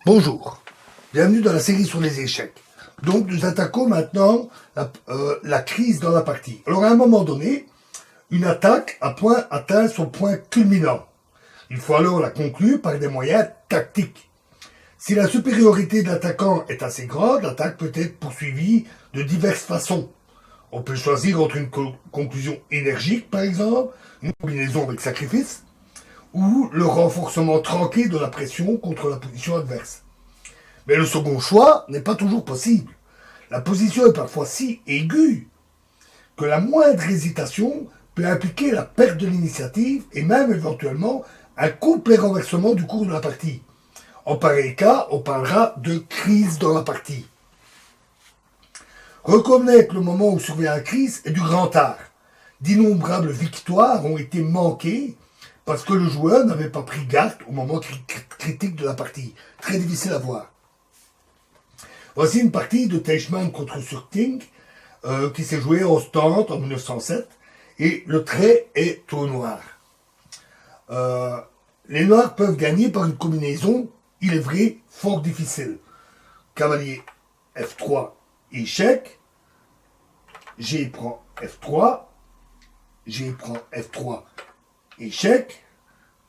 Bonjour, bienvenue dans la série sur les échecs. Donc nous attaquons maintenant la crise dans la partie. Alors à un moment donné, une attaque atteint son point culminant. Il faut alors la conclure par des moyens tactiques. Si la supériorité de l'attaquant est assez grande, l'attaque peut être poursuivie de diverses façons. On peut choisir entre une conclusion énergique, par exemple, une combinaison avec sacrifice, ou le renforcement tranquille de la pression contre la position adverse. Mais le second choix n'est pas toujours possible. La position est parfois si aiguë que la moindre hésitation peut impliquer la perte de l'initiative et même éventuellement un complet renversement du cours de la partie. En pareil cas, on parlera de crise dans la partie. Reconnaître le moment où survient la crise est du grand art. D'innombrables victoires ont été manquées parce que le joueur n'avait pas pris garde au moment critique de la partie. Très difficile à voir. Voici une partie de Teichmann contre Surting qui s'est jouée en stand en 1907 et le trait est au noir. Les noirs peuvent gagner par une combinaison, il est vrai, fort difficile. Cavalier F3, échec. G prend F3. G prend F3, échec.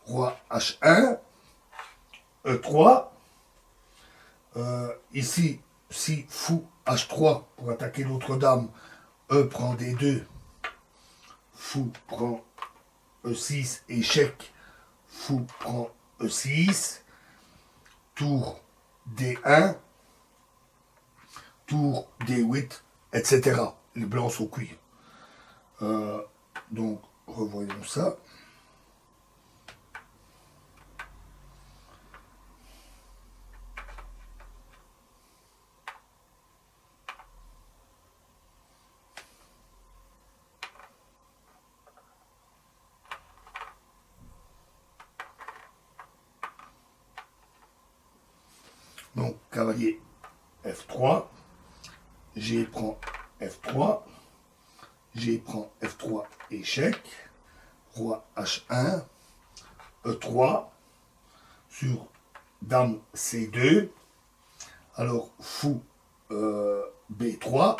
Roi H1. E3. Ici, si fou H3 pour attaquer l'autre dame, E prend D2. Fou prend E6, échec. Fou prend E6. Tour D1. Tour D8, etc. Les blancs sont cuits. Donc, revoyons ça. Donc, cavalier F3. G prend F3. G prend F3, échec. Roi H1. E3. Sur dame C2. Alors, fou B3.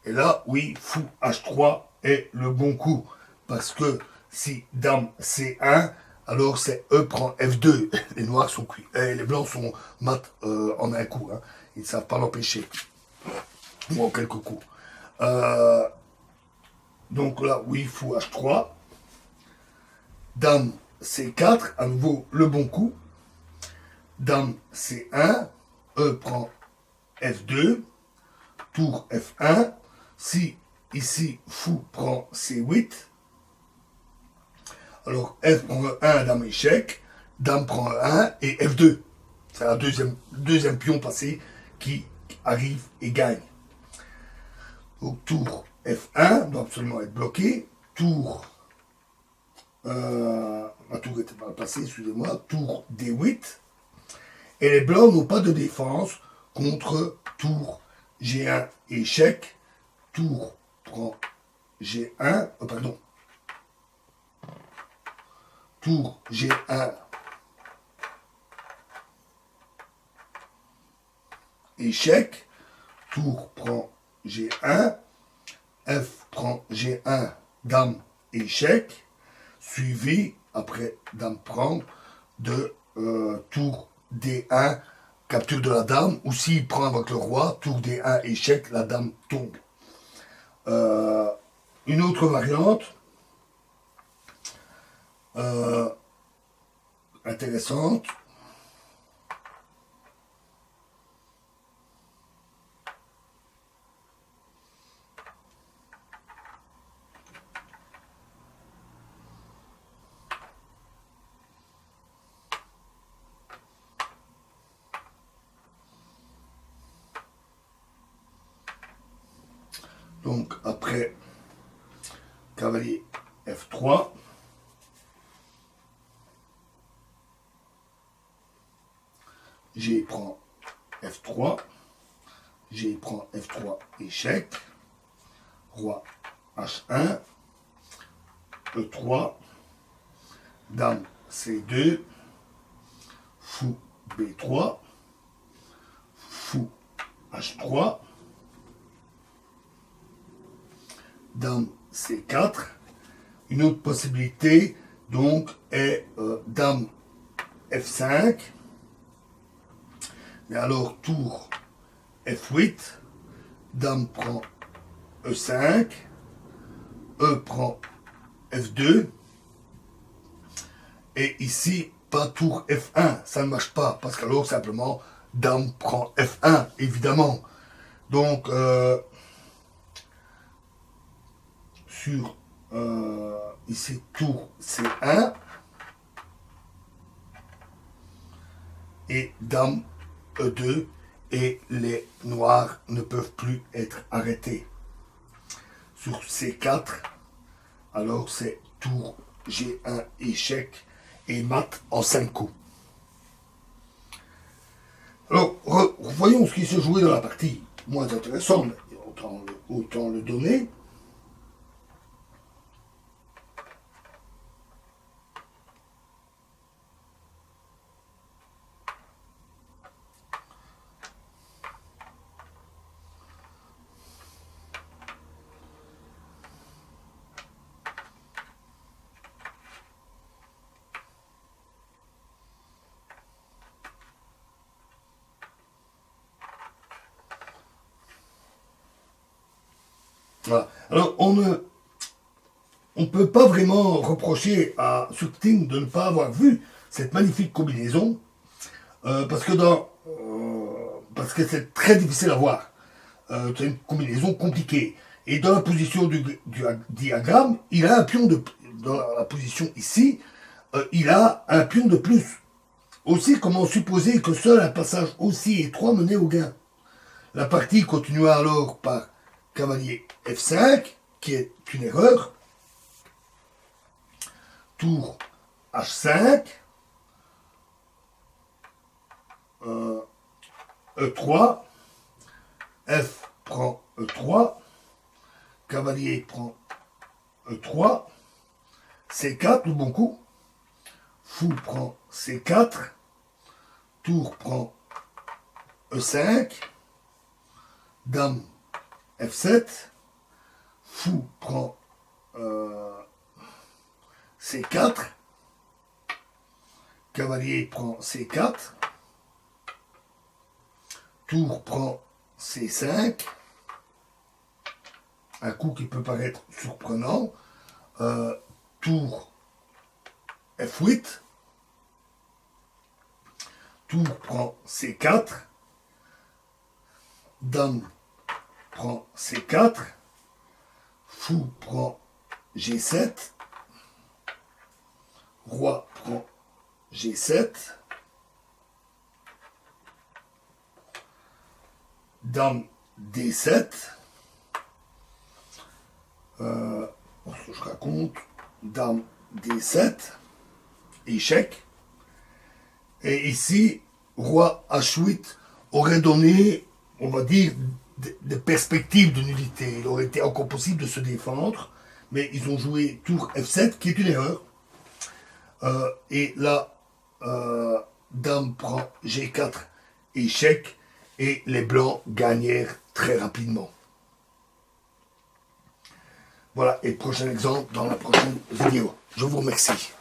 Et là, oui, fou H3 est le bon coup. Parce que si dame C1, alors c'est E prend F2. Les noirs sont cuits. Et les blancs sont mat en un coup. Hein. Ils ne savent pas l'empêcher. Ou en quelques coups. Donc là, oui, fou H3. Dame C4, à nouveau le bon coup. Dame C1. E prend F2. Tour F1. Si ici fou prend C8. Alors F prend E1, dame échec. Dame prend E1 et F2. C'est la deuxième pion passé qui arrive et gagne. Donc tour F1 doit absolument être bloqué. Tour. Ma tour était mal passée, excusez-moi. Tour D8. Et les blancs n'ont pas de défense contre tour G1 échec. Tour prend G1. Pardon. Tour G1 échec. Tour prend G1. F prend G1, dame échec. Suivi, après dame prend, de tour D1, capture de la dame. Ou s'il prend avec le roi, tour D1 échec, la dame tombe. Une autre variante intéressante. Donc après cavalier F3. G prend F3. G prend F3, échec. Roi H1. E3. Dame C2. fou B3, fou H3, dame C4. Une autre possibilité donc est dame F5. Et alors tour F8, dame prend E5, E prend F2, et ici pas tour F1, ça ne marche pas, parce qu'alors simplement dame prend F1, évidemment. Donc sur ici tour C1 et dame E2, et les noirs ne peuvent plus être arrêtés. Sur C4, alors c'est tour G1 échec et mat en 5 coups. Alors, voyons ce qui se jouait dans la partie. Moins intéressant, mais autant le donner. Voilà. Alors, on ne peut pas vraiment reprocher à Suting de ne pas avoir vu cette magnifique combinaison, parce que c'est très difficile à voir. C'est une combinaison compliquée. Et dans la position du diagramme, il a un pion dans la position ici, il a un pion de plus. Aussi, comment supposer que seul un passage aussi étroit menait au gain? La partie continua alors par cavalier F5, qui est une erreur. Tour H5, E3, F prend E3, cavalier prend E3, C4, le bon coup, fou prend C4, tour prend E5, dame F7, fou prend C4, cavalier prend C4, tour prend C5, un coup qui peut paraître surprenant, tour F8, tour prend C4, dame prend C4, fou prend G7, roi prend G7, dame D7, ce que je raconte, dame D7, échec, et ici, roi H8 aurait donné, on va dire, des perspectives de nullité. Il aurait été encore possible de se défendre, mais ils ont joué tour F7, qui est une erreur. Et là, dame prend G4, échec, et les blancs gagnèrent très rapidement. Voilà, et prochain exemple dans la prochaine vidéo. Je vous remercie.